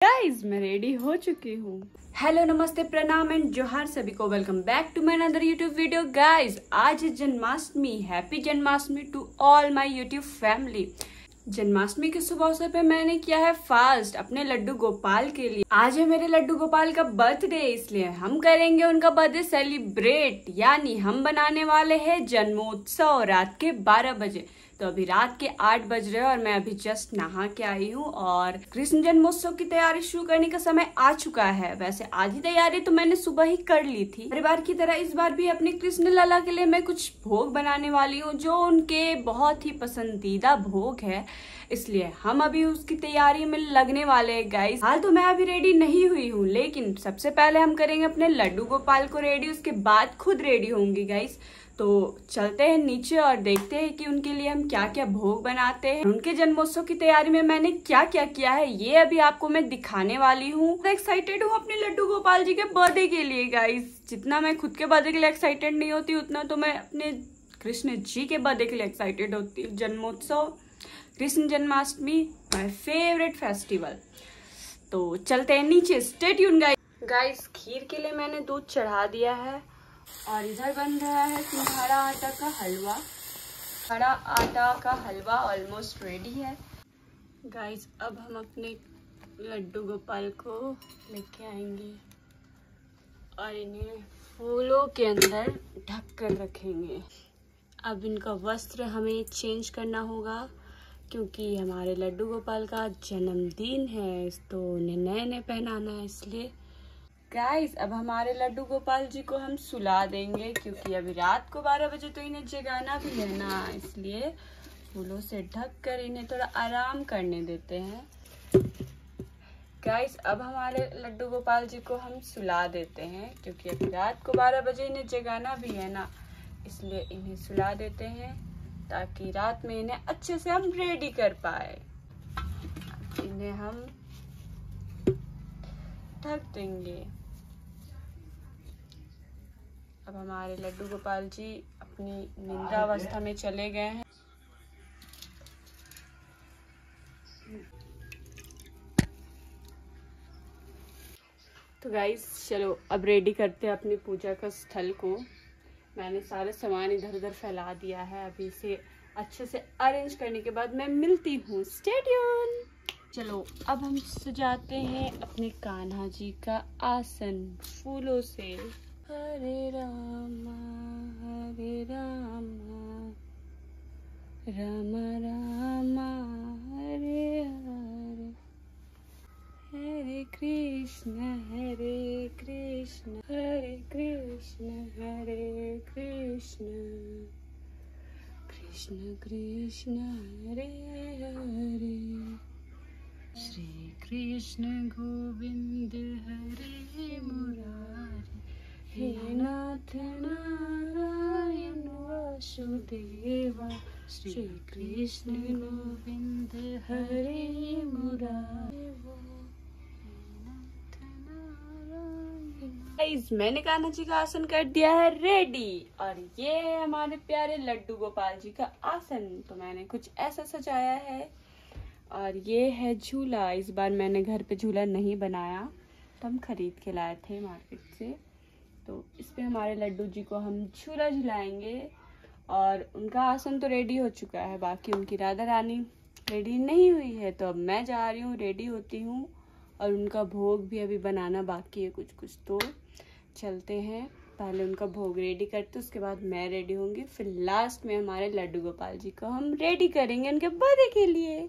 Guys मैं ready हो चुकी हूँ। हेलो नमस्ते प्रणाम एंड जोहार सभी को। Welcome back to my another YouTube video. Guys आज है Janmashtami. Happy Janmashtami to all my YouTube family. Janmashtami के शुभ अवसर पे मैंने किया है फास्ट अपने लड्डू गोपाल के लिए। आज है मेरे लड्डू गोपाल का बर्थडे, इसलिए हम करेंगे उनका बर्थडे सेलिब्रेट। यानी हम बनाने वाले हैं जन्मोत्सव रात के 12 बजे। तो अभी रात के 8 बज रहे हैं और मैं अभी जस्ट नहा के आई हूँ और कृष्ण जन्मोत्सव की तैयारी शुरू करने का समय आ चुका है। वैसे आधी तैयारी तो मैंने सुबह ही कर ली थी। परिवार की तरह इस बार भी अपने कृष्ण लाला के लिए मैं कुछ भोग बनाने वाली हूँ, जो उनके बहुत ही पसंदीदा भोग है, इसलिए हम अभी उसकी तैयारी में लगने वाले हैं। गाइस हाल तो मैं अभी रेडी नहीं हुई हूँ, लेकिन सबसे पहले हम करेंगे अपने लड्डू गोपाल को रेडी, उसके बाद खुद रेडी होंगी। गाइस तो चलते हैं नीचे और देखते हैं कि उनके लिए हम क्या क्या भोग बनाते हैं। उनके जन्मोत्सव की तैयारी में मैंने क्या क्या किया है ये अभी आपको मैं दिखाने वाली हूँ। एक्साइटेड हूँ अपने लड्डू गोपाल जी के बर्थडे के लिए। गाइस जितना मैं खुद के बर्थडे के लिए एक्साइटेड नहीं होती, उतना तो मैं अपने कृष्ण जी के बर्थडे के लिए एक्साइटेड होती हूँ। जन्मोत्सव, Krishna Janmashtami my favourite festival. तो चलते हैं नीचे, स्टे ट्यून गाइस। गाइस खीर के लिए मैंने दूध चढ़ा दिया है और इधर बन रहा है सिंघाड़ा आटा का हलवा। सिंघाड़ा आटा का हलवा ऑलमोस्ट रेडी है। गाइस अब हम अपने लड्डू गोपाल को लेके आएंगे और इन्हें फूलों के अंदर ढक कर रखेंगे। अब इनका वस्त्र हमें चेंज करना होगा क्योंकि हमारे लड्डू गोपाल का जन्मदिन है, तो उन्हें नए नए पहनाना है। इसलिए गाइस अब हमारे लड्डू गोपाल जी को हम सुला देंगे क्योंकि अभी रात को 12 बजे तो इन्हें जगाना भी है ना, इसलिए फूलों से ढक कर इन्हें थोड़ा आराम करने देते हैं। गाइस अब हमारे लड्डू गोपाल जी को हम सुला देते हैं क्योंकि अभी रात को 12 बजे इन्हें जगाना भी है ना, इसलिए इन्हें सुला देते हैं ताकि रात में इन्हें अच्छे से हम रेडी कर पाए। इन्हें हम ढक देंगे। अब हमारे लड्डू गोपाल जी अपनी निद्रावस्था में चले गए हैं। तो गाइस चलो अब रेडी करते हैं अपनी पूजा का स्थल को। मैंने सारे सामान इधर उधर फैला दिया है। अभी इसे अच्छे से अरेंज करने के बाद मैं मिलती हूँ। Stay tune. चलो अब हम सजाते हैं अपने कान्हा जी का आसन फूलों से। हरे रामा राम रामा हरे हरे, हरे कृष्ण हरे कृष्ण कृष्ण कृष्ण हरे हरे, श्री कृष्ण गोविंद हरे मुरारी, हे नाथ नारायण वासुदेवा, श्री कृष्ण गोविंद हरे मुरारी। मैंने कान्हा जी का आसन कर दिया है रेडी और ये है हमारे प्यारे लड्डू गोपाल जी का आसन। तो मैंने कुछ ऐसा सजाया है और ये है झूला। इस बार मैंने घर पे झूला नहीं बनाया, तो हम खरीद के लाए थे मार्केट से। तो इस पे हमारे लड्डू जी को हम झूला झुलाएंगे और उनका आसन तो रेडी हो चुका है, बाकी उनकी राधा रानी रेडी नहीं हुई है। तो अब मैं जा रही हूँ, रेडी होती हूँ और उनका भोग भी अभी बनाना बाकी है कुछ कुछ। तो चलते हैं, पहले उनका भोग रेडी करते, उसके बाद मैं रेडी होंगी, फिर लास्ट में हमारे लड्डू गोपाल जी को हम रेडी करेंगे उनके बर्थडे के लिए।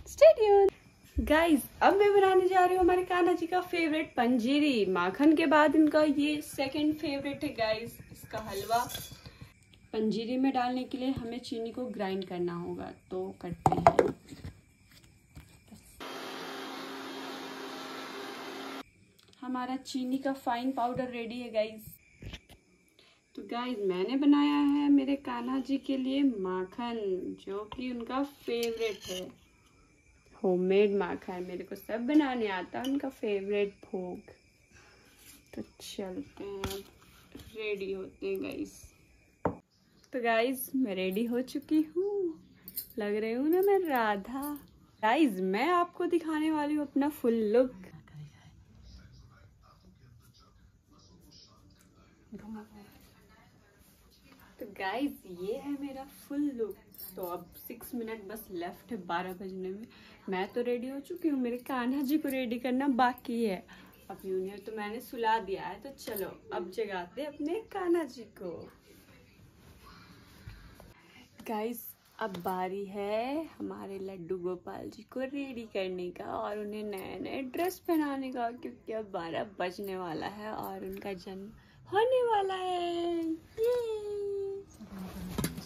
Stay tune guys. अब मैं बनाने जा रही हूँ हमारे कान्हा जी का फेवरेट पंजीरी। माखन के बाद इनका ये सेकंड फेवरेट है गाइस, इसका हलवा। पंजीरी में डालने के लिए हमें चीनी को ग्राइंड करना होगा, तो करते हैं। हमारा चीनी का फाइन पाउडर रेडी है गाइस। तो गाइस मैंने बनाया है मेरे कान्हा जी के लिए माखन, जो कि उनका फेवरेट है। होममेड माखन, मेरे को सब बनाने आता है, उनका फेवरेट भोग। तो चलते हैं, रेडी होते हैं गाइस। तो गाइस मैं रेडी हो चुकी हूँ, लग रही हूँ ना मैं राधा। गाइज मैं आपको दिखाने वाली हूँ अपना फुल लुक। तो गाइज ये है मेरा फुल लुक। तो अब 6 मिनट बस लेफ्ट है 12 बजने में। मैं तो रेडी हो चुकी हूँ, मेरे कान्हा जी को रेडी करना बाकी है। अभी उन्हें तो मैंने सुला दिया है, तो चलो अब जगाते अपने कान्हा जी को। गाइज अब बारी है हमारे लड्डू गोपाल जी को रेडी करने का और उन्हें नए नए ड्रेस पहनाने का, क्योंकि अब 12 बजने वाला है और उनका जन्म होने वाला है।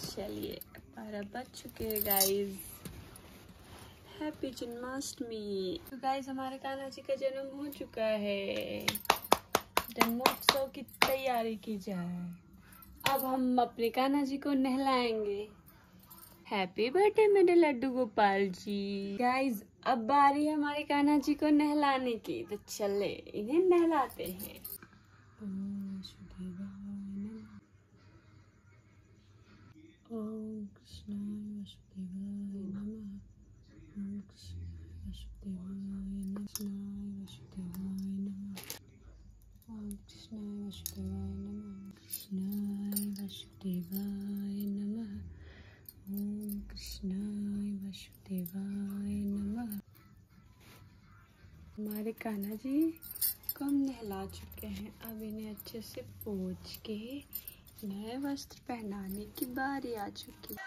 चलिए 12 बज चुके हैं गाइज। हैप्पी जन्माष्टमी। तो गाइज हमारे कान्हा जी का जन्म हो चुका है, जन्मोत्सव की तैयारी की जाए। अब हम अपने कान्हा जी को नहलाएंगे। हैप्पी बर्थडे मेरे लड्डू गोपाल जी। गाइज अब बारी है हमारे कान्हा जी को नहलाने की, तो चले इन्हें नहलाते हैं। ओम कृष्णाय वासुदेवाय नमः। ओम कृष्णाय वासुदेवाय नमः। ओम कृष्णाय वासुदेवाय नमः। कृष्णाय वासुदेवाय नमः। ओम कृष्णाय वासुदेवाय नमः। हमारे कान्हा जी को हम नहला चुके हैं। अब इन्हें अच्छे से पोंछ के नए वस्त्र पहनाने की बारी आ चुकी है।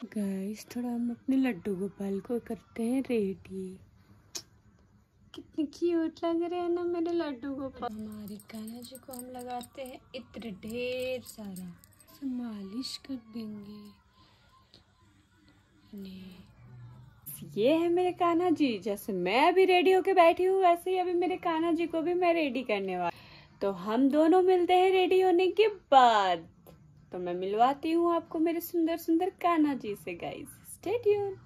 गाइस थोड़ा हम अपने लड्डू गोपाल को करते हैं रेडी। कितने क्यूट लग रहे हैं ना मेरे लड्डू गोपाल। हमारे कान्हा जी को हम लगाते हैं इत्र ढेर सारा, मालिश कर देंगे। ये है मेरे कान्हा जी। जैसे मैं अभी रेडी होके बैठी हूँ, वैसे ही अभी मेरे कान्हा जी को भी मैं रेडी करने वाली। तो हम दोनों मिलते हैं रेडी होने के बाद। तो मैं मिलवाती हूँ आपको मेरे सुंदर सुंदर कान्हा जी से। Guys stay tune.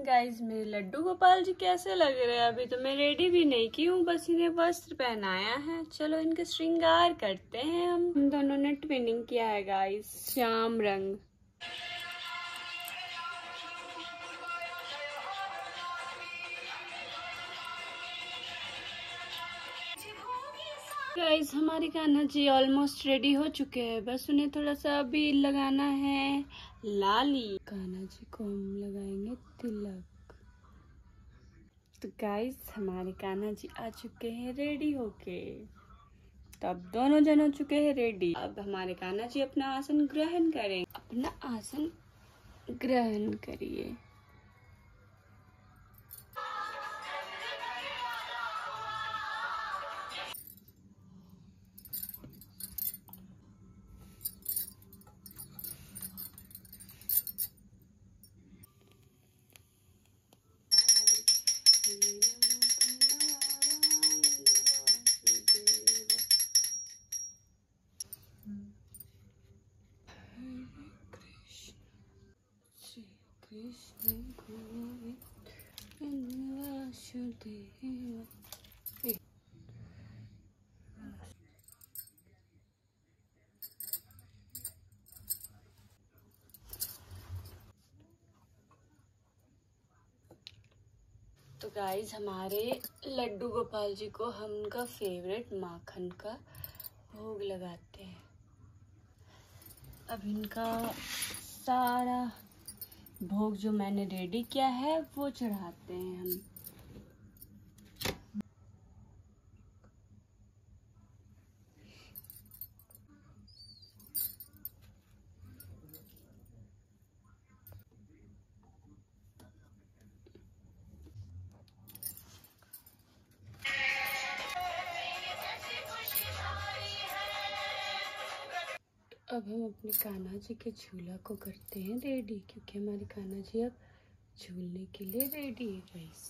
गाइस मेरे लड्डू गोपाल जी कैसे लग रहे हैं? अभी तो मैं रेडी भी नहीं की हूँ, बस इन्हें वस्त्र पहनाया है। चलो इनके श्रृंगार करते हैं। हम दोनों ने ट्विनिंग किया है गाइस, श्याम रंग। गाइस हमारे कान्हा जी ऑलमोस्ट रेडी हो चुके हैं, बस उन्हें थोड़ा सा अभी लगाना है लाली। कान्हा जी को हम लगाएंगे तिलक। तो गाइस हमारे कान्हा जी आ चुके हैं रेडी होके। तो अब दोनों जन हो चुके हैं रेडी। अब हमारे कान्हा जी अपना आसन ग्रहण करें। अपना आसन ग्रहण करिए। कृष्ण गोविंद वासुदेव। तो गाइस हमारे लड्डू गोपाल जी को हम उनका फेवरेट माखन का भोग लगाते हैं। अब इनका सारा भोग जो मैंने रेडी किया है वो चढ़ाते हैं हम। अब हम अपने कान्हा जी के झूला को करते हैं रेडी, क्योंकि हमारे कान्हा जी अब झूलने के लिए रेडी है। गाइस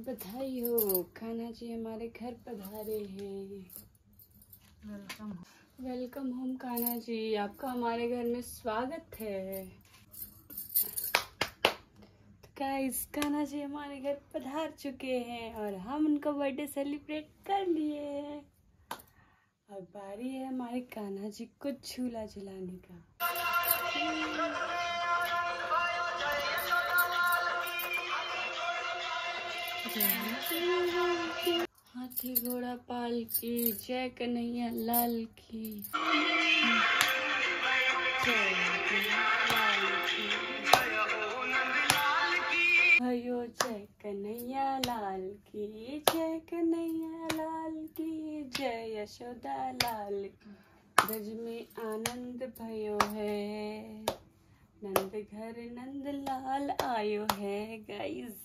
बधाई हो, कान्हा जी हमारे घर पधारे हैं। वेलकम होम कान्हा जी, आपका हमारे घर में स्वागत है। तो गाइस कान्हा जी हमारे घर पधार चुके हैं और हम उनका बर्थडे सेलिब्रेट कर लिए हैं। अब बारी है हमारे कान्हा जी को झूला झुलाने का। हाथी घोड़ा पाल की जय कन्हैया लाल की। भयो जय कन्हैया लाल की जय कन्हैया लाल की जय यशोदा लाल की। ब्रज में आनंद भयो है नंद घर नंद लाल आयो है। गाइस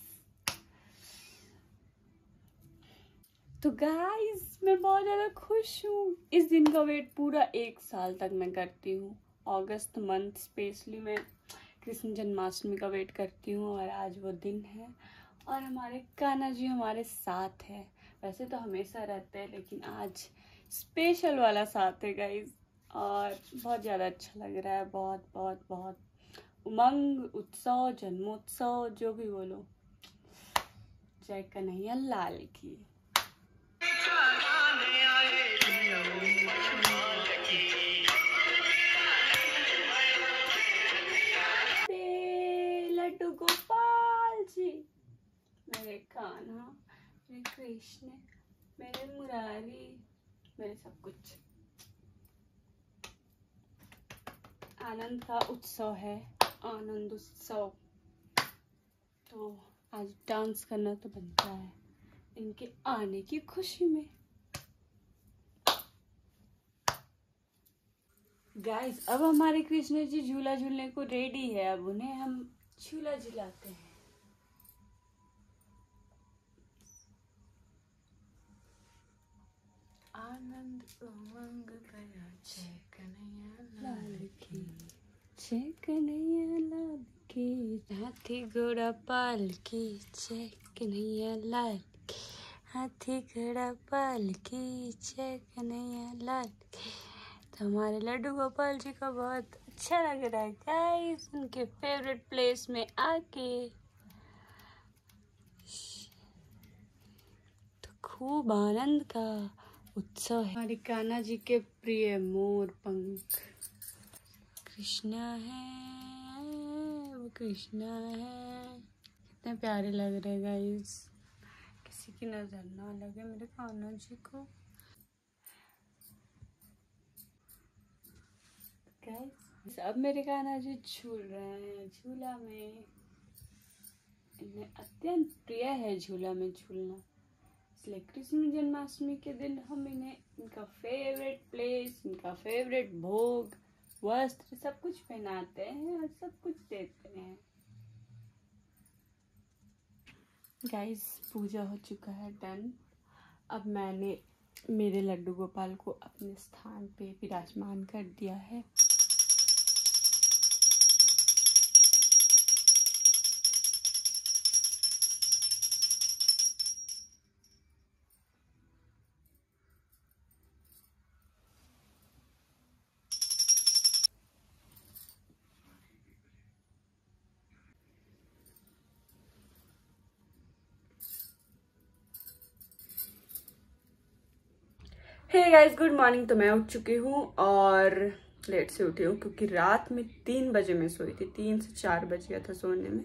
तो गाइस मैं बहुत ज़्यादा खुश हूँ। इस दिन का वेट पूरा 1 साल तक मैं करती हूँ। अगस्त मंथ स्पेशली मैं कृष्ण जन्माष्टमी का वेट करती हूँ और आज वो दिन है और हमारे कान्हा जी हमारे साथ है। वैसे तो हमेशा रहते हैं लेकिन आज स्पेशल वाला साथ है गाइस और बहुत ज़्यादा अच्छा लग रहा है। बहुत बहुत बहुत उमंग उत्सव जन्मोत्सव जो भी बोलो। जय कन्हैया लाल की। लड्डू गोपाल जी मेरे कान्हा मेरे कृष्ण मेरे मुरारी मेरे सब कुछ। आनंद का उत्सव है आनंद उत्सव तो आज डांस करना तो बनता है इनके आने की खुशी में। गाइस अब हमारे कृष्ण जी झूला झूलने को रेडी है। अब उन्हें हम झूला झुलाते हैं। आनंद उमंग भया जय कन्हैया लाल की जय कन्हैया लाल की। हाथी घोड़ा पाल की जय कन्हैया लाल की। हाथी घोड़ा पाल की जय कन्हैया लाल की। तो हमारे लड्डू गोपाल जी का बहुत अच्छा लग रहा है गाइस उनके फेवरेट प्लेस में आके। तो खूब आनंद का उत्सव है। हमारे कान्हा जी के प्रिय मोर पंख कृष्णा है वो कृष्णा है। कितने प्यारे लग रहे गाइस। किसी की नजर ना लगे मेरे कान्हा जी को। अब मेरे कान्हा जी झूल रहे हैं झूला में। इन्हें अत्यंत प्रिय है झूला में झूलना इसलिए कृष्ण जन्माष्टमी के दिन हम इन्हें इनका फेवरेट प्लेस इनका फेवरेट भोग वस्त्र सब कुछ पहनाते हैं और सब कुछ देते हैं। गाइस पूजा हो चुका है डन। अब मैंने मेरे लड्डू गोपाल को अपने स्थान पे विराजमान कर दिया है। Hey guys good morning. तो मैं उठ चुकी हूँ और लेट से उठी हूँ क्योंकि रात में 3 बजे मैं सोई थी। 3 से 4 बज गया था सोने में।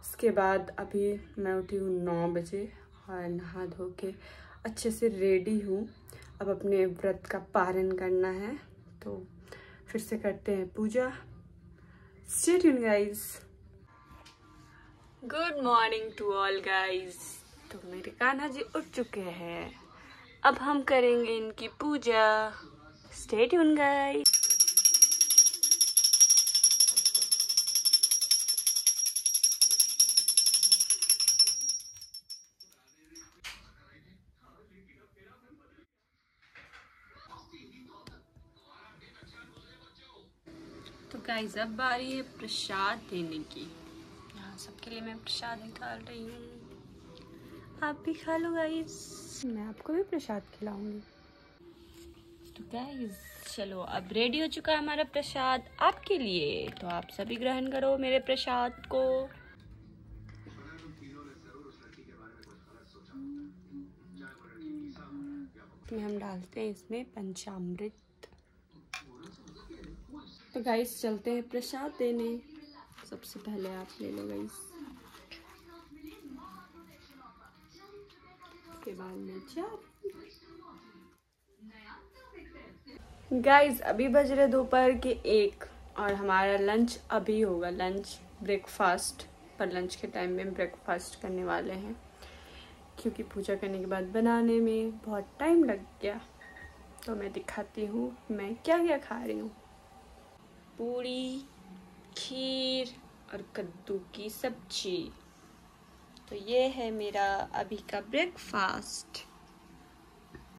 उसके बाद अभी मैं उठी हूँ 9 बजे और नहा धो के अच्छे से रेडी हूँ। अब अपने व्रत का पारण करना है तो फिर से करते हैं पूजा। Stay tuned guys. Good morning to all guys. तो मेरे कान्हा जी उठ चुके हैं। अब हम करेंगे इनकी पूजा। Stay tuned guys. तो गाइस अब बारी है प्रसाद देने की। यहाँ सबके लिए मैं प्रसाद निकाल रही हूँ। आप भी खा लो गाइस। मैं आपको भी प्रसाद खिलाऊंगी। तो गाइस चलो अब रेडी हो चुका है हमारा प्रसाद आपके लिए। तो आप सभी ग्रहण करो मेरे प्रसाद को। लास्ट में हम डालते हैं इसमें पंचामृत। तो गाइस चलते हैं प्रसाद देने। सबसे पहले आप ले लो गाइस, के बाद में चाय। गाइस अभी बज रहे दोपहर के 1 और हमारा लंच अभी होगा। लंच ब्रेकफास्ट, पर लंच के टाइम में ब्रेकफास्ट करने वाले हैं क्योंकि पूजा करने के बाद बनाने में बहुत टाइम लग गया। तो मैं दिखाती हूँ मैं क्या क्या खा रही हूँ। पूरी, खीर और कद्दू की सब्जी। तो ये है मेरा अभी का ब्रेकफास्ट।